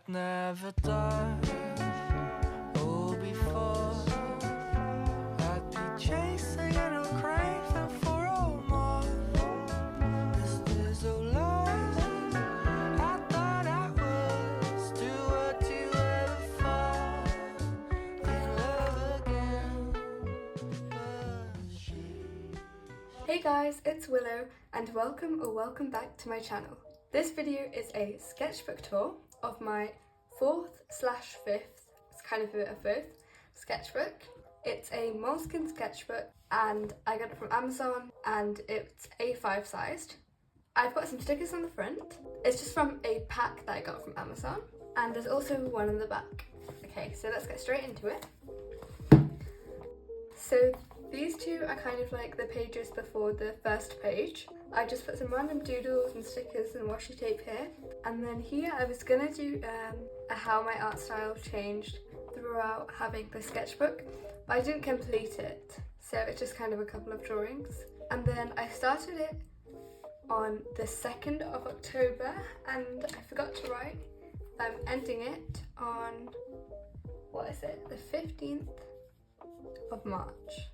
never done. Oh, before I'd be chasing and I'm craving for all more. Is so lost. I thought I was too hard to ever fall in love again. But she. Hey guys, it's Willow and welcome back to my channel. This video is a sketchbook tour of my 4th/5th, it's kind of a 5th sketchbook. It's a Moleskine sketchbook and I got it from Amazon and it's A5 sized. I've got some stickers on the front. It's just from a pack that I got from Amazon and there's also one on the back. Okay, so let's get straight into it. So these two are kind of like the pages before the first page. I just put some random doodles and stickers and washi tape here. And then here I was gonna do a how my art style changed throughout having the sketchbook, but I didn't complete it. So it's just kind of a couple of drawings. And then I started it on the 2nd of October and I forgot to write. I'm ending it on, what is it, the 15th of March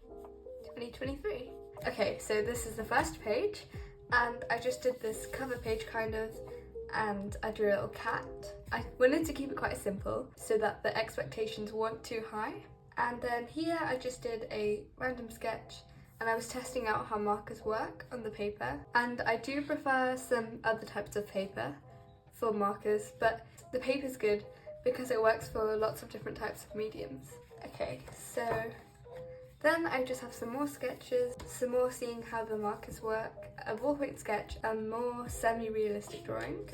2023. Okay, so this is the first page and I just did this cover page kind of and I drew a little cat. I wanted to keep it quite simple so that the expectations weren't too high. And then here I just did a random sketch and I was testing out how markers work on the paper. And I do prefer some other types of paper for markers, but the paper's good because it works for lots of different types of mediums. Okay, so then I just have some more sketches, some more seeing how the markers work, a ballpoint sketch, and more semi-realistic drawing.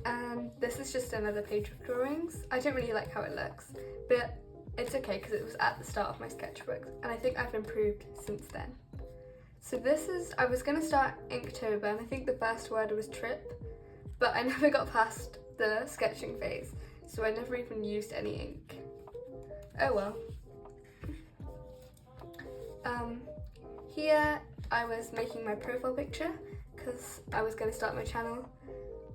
And this is just another page of drawings. I don't really like how it looks, but it's okay because it was at the start of my sketchbook and I think I've improved since then. So this is, I was going to start Inktober and I think the first word was trip, but I never got past the sketching phase, so I never even used any ink. Oh well. Here I was making my profile picture because I was going to start my channel.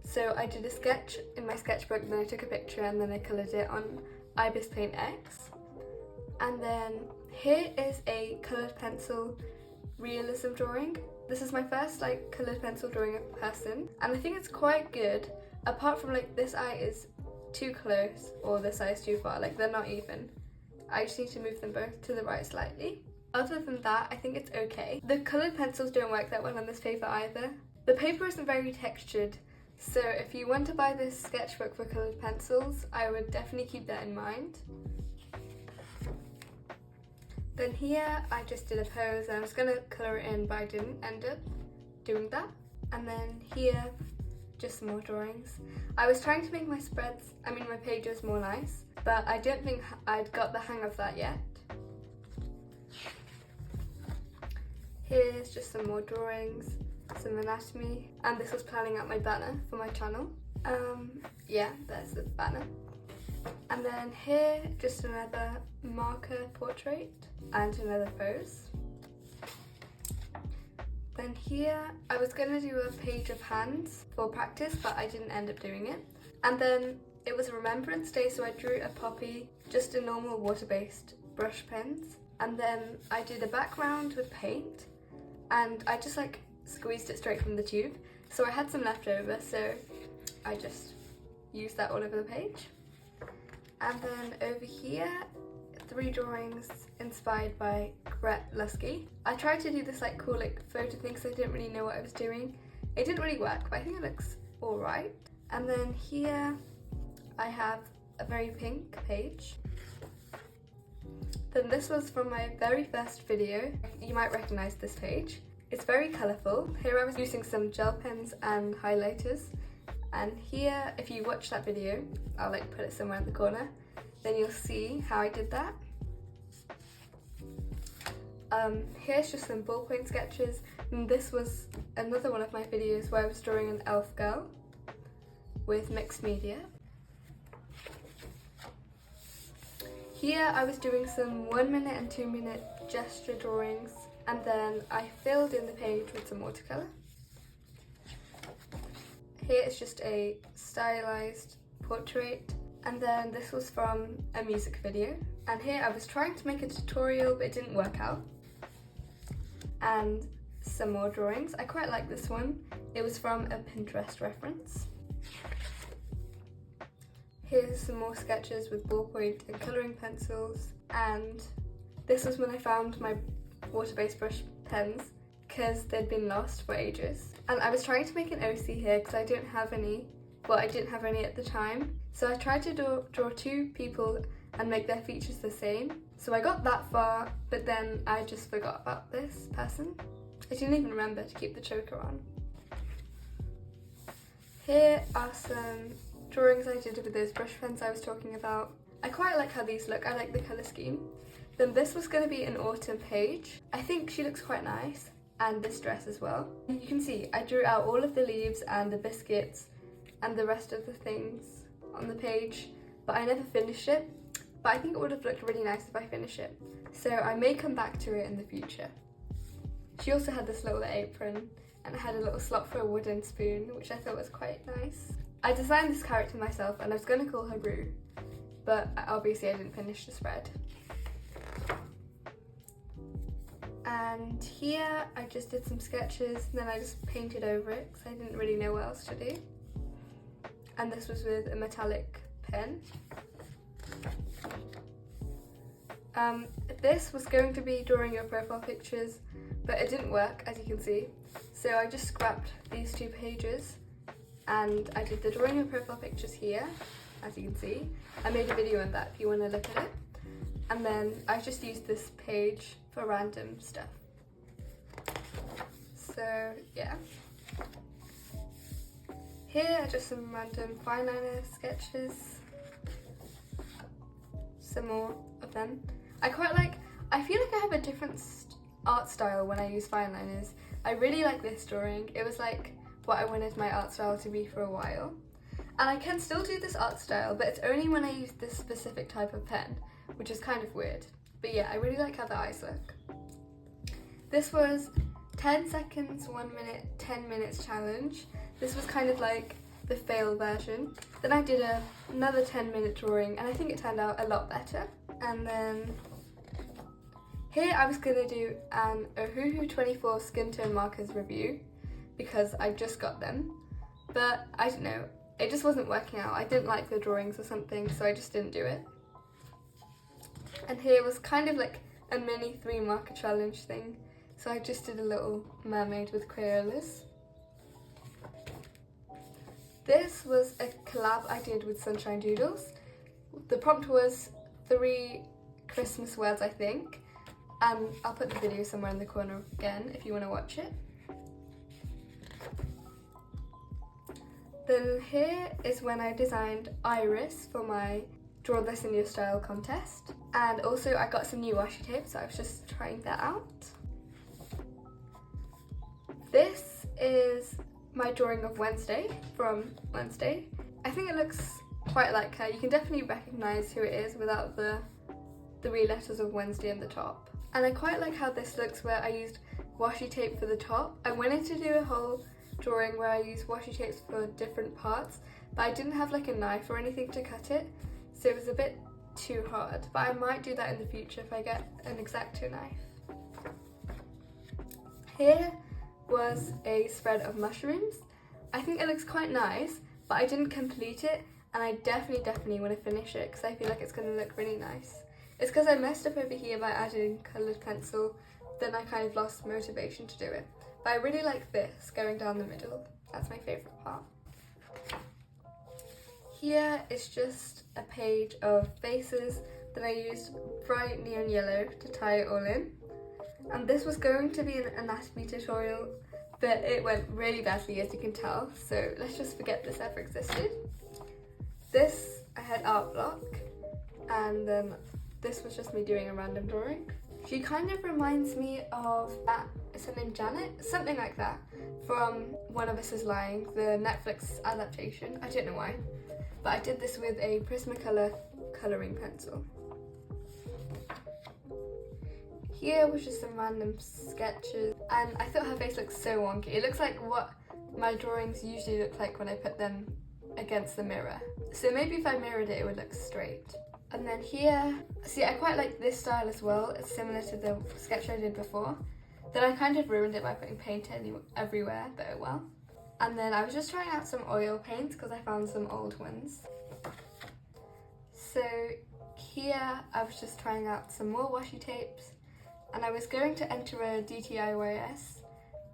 So I did a sketch in my sketchbook and then I took a picture and then I coloured it on Ibis Paint X. And then here is a coloured pencil realism drawing. This is my first like coloured pencil drawing of a person and I think it's quite good, apart from like this eye is too close or this eye is too far, like they're not even. I just need to move them both to the right slightly. Other than that, I think it's okay. The coloured pencils don't work that well on this paper either. The paper isn't very textured, so if you want to buy this sketchbook for coloured pencils, I would definitely keep that in mind. Then here, I just did a pose and I was going to colour it in, but I didn't end up doing that. And then here, just some more drawings. I was trying to make my spreads, my pages more nice, but I don't think I'd got the hang of that yet. Here's just some more drawings, some anatomy, and this was planning out my banner for my channel. Yeah, there's the banner. And then here, just another marker portrait and another pose. Then here, I was going to do a page of hands for practice, but I didn't end up doing it. And then it was a Remembrance Day, so I drew a poppy, just a normal water-based brush pens. And then I did a background with paint, and I just like squeezed it straight from the tube. So I had some left over, so I just used that all over the page. And then over here, 3 drawings inspired by Gret Lusky. I tried to do this like cool like photo thing because I didn't really know what I was doing. It didn't really work, but I think it looks alright. And then here I have a very pink page. Then this was from my very first video. You might recognise this page. It's very colourful. Here I was using some gel pens and highlighters. And here, if you watch that video, I'll like put it somewhere in the corner, then you'll see how I did that. Here's just some ballpoint sketches. And this was another one of my videos where I was drawing an elf girl with mixed media. Here I was doing some 1 minute and 2 minute gesture drawings, and then I filled in the page with some watercolour. Here is just a stylized portrait. And then this was from a music video. And here I was trying to make a tutorial, but it didn't work out. And some more drawings. I quite like this one. It was from a Pinterest reference. Here's some more sketches with ballpoint and colouring pencils. And this was when I found my water-based brush pens because they'd been lost for ages. And I was trying to make an OC here because I didn't have any. Well, I didn't have any at the time. So I tried to draw two people and make their features the same. So I got that far, but then I just forgot about this person. I didn't even remember to keep the choker on. Here are some drawings I did with those brush pens I was talking about. I quite like how these look. I like the colour scheme. Then this was going to be an autumn page. I think she looks quite nice, and this dress as well. You can see I drew out all of the leaves and the biscuits and the rest of the things on the page, but I never finished it. But I think it would have looked really nice if I finish it. So I may come back to it in the future. She also had this little apron and it had a little slot for a wooden spoon, which I thought was quite nice. I designed this character myself and I was going to call her Rue, but obviously I didn't finish the spread. And here I just did some sketches and then I just painted over it because I didn't really know what else to do. And this was with a metallic pen. This was going to be drawing your profile pictures, but it didn't work, as you can see. So I just scrapped these two pages and I did the drawing your profile pictures here, as you can see. I made a video on that if you want to look at it. And then I just used this page for random stuff. So yeah. Here are just some random fine liner sketches. Some more of them. I feel like I have a different art style when I use fine liners. I really like this drawing. It was like what I wanted my art style to be for a while. And I can still do this art style, but it's only when I use this specific type of pen, which is kind of weird. But yeah, I really like how the eyes look. This was 10 seconds, 1 minute, 10 minutes challenge. This was kind of like the fail version. Then I did another 10-minute drawing and I think it turned out a lot better. And then here I was gonna do an Ohuhu 24 skin tone markers review because I just got them. But I don't know, it just wasn't working out. I didn't like the drawings or something, so I just didn't do it. And here was kind of like a mini 3 marker challenge thing. So I just did a little mermaid with Crayolas. This was a collab I did with Sunshine Doodles. The prompt was 3 Christmas words, I think. And I'll put the video somewhere in the corner again if you want to watch it. Then here is when I designed Iris for my Draw This in Your Style contest. And also I got some new washi tape, so I was just trying that out. This is my drawing of Wednesday from Wednesday. I think it looks quite like her. You can definitely recognise who it is without the 3 letters of Wednesday in the top. And I quite like how this looks where I used washi tape for the top. I wanted to do a whole drawing where I used washi tapes for different parts, but I didn't have like a knife or anything to cut it, so it was a bit too hard. But I might do that in the future if I get an X-Acto knife. Here was a spread of mushrooms. I think it looks quite nice, but I didn't complete it, and I definitely want to finish it because I feel like it's going to look really nice. It's because I messed up over here by adding coloured pencil, then I kind of lost motivation to do it. But I really like this going down the middle. That's my favourite part. Here is just a page of faces that I used bright neon yellow to tie it all in. And this was going to be an anatomy tutorial, but it went really badly, as you can tell, so let's just forget this ever existed. This, I had art block, and then this was just me doing a random drawing. She kind of reminds me of is her name Janet? Something like that, from One of Us is Lying, the Netflix adaptation. I don't know why, but I did this with a Prismacolor colouring pencil. Here was just some random sketches, and I thought her face looked so wonky. It looks like what my drawings usually look like when I put them against the mirror. So maybe if I mirrored it, it would look straight. And then here, see, I quite like this style as well. It's similar to the sketch I did before. Then I kind of ruined it by putting paint everywhere, but oh well. And then I was just trying out some oil paints because I found some old ones. So here I was just trying out some more washi tapes, and I was going to enter a DTIYS,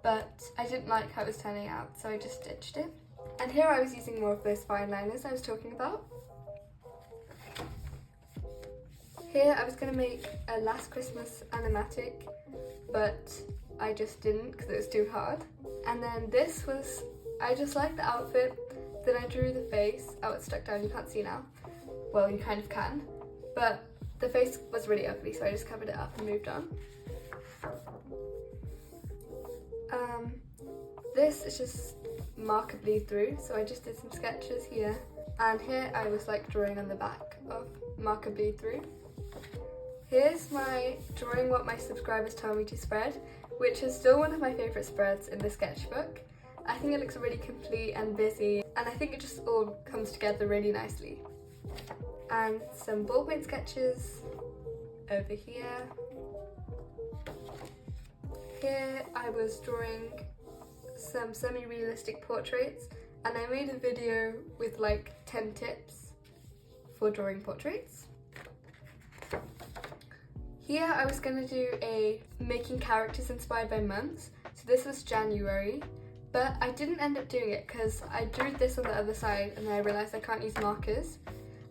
but I didn't like how it was turning out, so I just ditched it. And here I was using more of those fine liners I was talking about. Here I was going to make a Last Christmas animatic, but I just didn't because it was too hard. And then this was, I just liked the outfit, then I drew the face. Oh, it's stuck down, you can't see now. Well, you kind of can, but the face was really ugly, so I just covered it up and moved on. This is just marker bleed through, so I just did some sketches here, and here I was like drawing on the back of marker bleed through. Here's my drawing what my subscribers tell me to spread, which is still one of my favourite spreads in the sketchbook. I think it looks really complete and busy, and I think it just all comes together really nicely. And some ballpoint sketches over here. Here I was drawing some semi-realistic portraits, and I made a video with like 10 tips for drawing portraits. Here I was going to do a making characters inspired by months, so this was January, but I didn't end up doing it because I drew this on the other side and then I realised I can't use markers,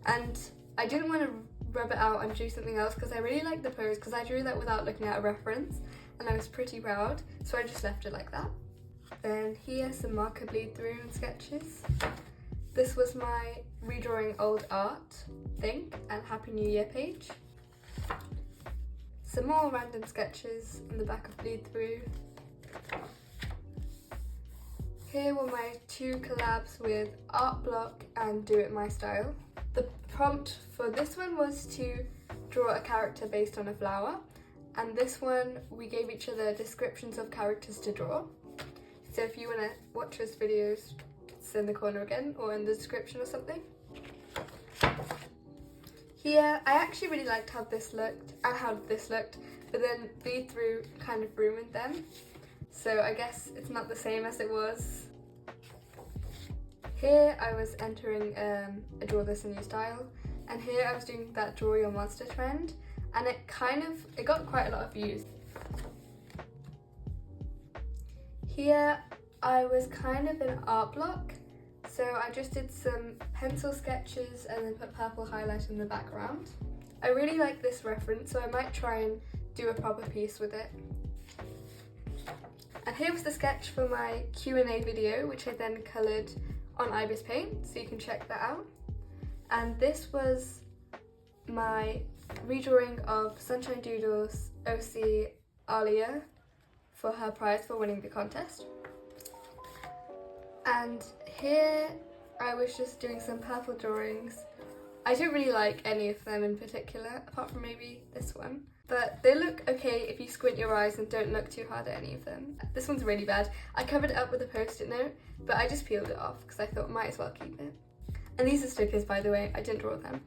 and I didn't want to rub it out and do something else because I really liked the pose, because I drew that without looking at a reference and I was pretty proud, so I just left it like that. Then here some marker bleed through and sketches. This was my redrawing old art, Think and Happy New Year page. Some more random sketches on the back of bleed through. Here were my 2 collabs with Art Block and Do It My Style. The prompt for this one was to draw a character based on a flower, and this one we gave each other descriptions of characters to draw. So if you want to watch those videos, it's in the corner again or in the description or something. Here, I actually really liked how this looked and how this looked, but then bleed through kind of ruined them. So I guess it's not the same as it was. Here I was entering a draw this in new style, and here I was doing that draw your monster trend, and it got quite a lot of views. Here I was kind of in Art Block, so I just did some pencil sketches and then put purple highlight in the background. I really like this reference, so I might try and do a proper piece with it. And here was the sketch for my Q&A video, which I then coloured on Ibis Paint, so you can check that out. And this was my redrawing of Sunshine Doodle's OC Alia for her prize for winning the contest. And here I was just doing some purple drawings. I don't really like any of them in particular, apart from maybe this one. But they look okay if you squint your eyes and don't look too hard at any of them. This one's really bad. I covered it up with a post-it note, but I just peeled it off because I thought might as well keep it. And these are stickers, by the way, I didn't draw them.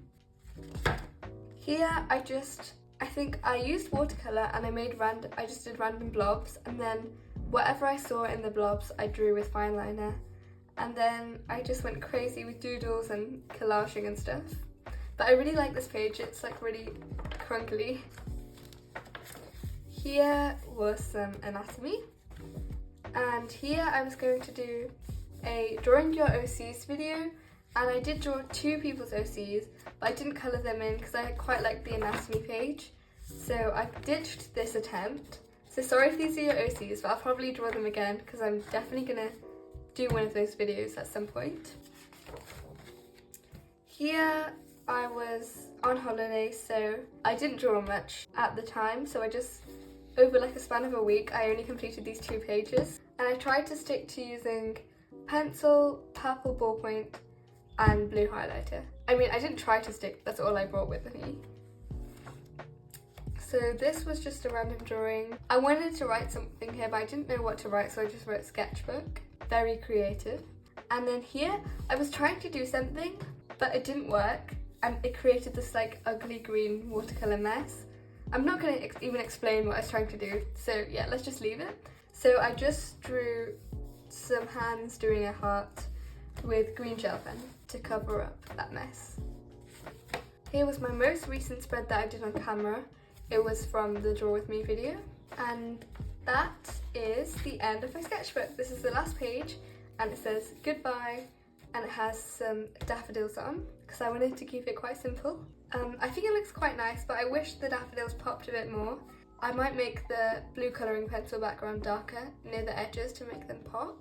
Here I think I used watercolour and I just did random blobs, and then whatever I saw in the blobs I drew with fine liner. And then I just went crazy with doodles and collaging and stuff. But I really like this page, it's like really crunkly. Here was some anatomy. And here I was going to do a drawing your OCs video, and I did draw 2 people's OCs, but I didn't colour them in because I quite liked the anatomy page. So I ditched this attempt. So sorry if these are your OCs, but I'll probably draw them again because I'm definitely gonna do one of those videos at some point. Here I was on holiday, so I didn't draw much at the time, so I just, over like a span of a week, I only completed these 2 pages. And I tried to stick to using pencil, purple ballpoint, and blue highlighter. I mean, I didn't try to stick, that's all I brought with me. So this was just a random drawing. I wanted to write something here, but I didn't know what to write, so I just wrote Sketchbook. Very creative. And then here, I was trying to do something, but it didn't work, and it created this like ugly green watercolour mess. I'm not going to even explain what I was trying to do, so yeah, let's just leave it. So I just drew some hands doing a heart with green gel pen to cover up that mess. Here was my most recent spread that I did on camera. It was from the Draw With Me video, and that is the end of my sketchbook. This is the last page, and it says goodbye, and it has some daffodils on because I wanted to keep it quite simple. I think it looks quite nice, but I wish the daffodils popped a bit more. I might make the blue colouring pencil background darker near the edges to make them pop.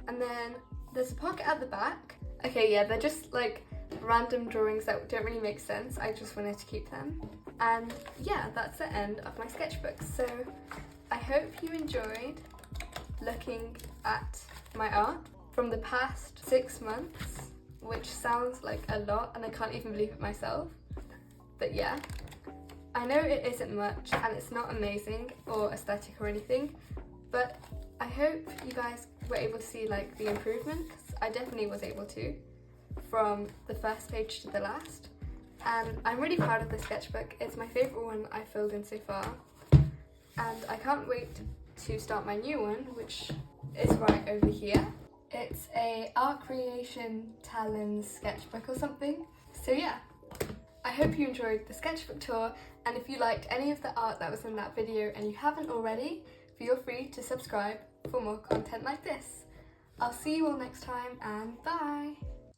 And then there's a pocket at the back. Okay, yeah, they're just like random drawings that don't really make sense. I just wanted to keep them. And yeah, that's the end of my sketchbook. So I hope you enjoyed looking at my art from the past 6 months, which sounds like a lot and I can't even believe it myself. But yeah, I know it isn't much and it's not amazing or aesthetic or anything, but I hope you guys were able to see like the improvement, 'cause I definitely was able to, from the first page to the last. And I'm really proud of this sketchbook. It's my favourite one I've filled in so far. And I can't wait to start my new one, which is right over here. It's a art creation talents sketchbook or something. So yeah, I hope you enjoyed the sketchbook tour, and if you liked any of the art that was in that video and you haven't already, feel free to subscribe for more content like this. I'll see you all next time, and bye!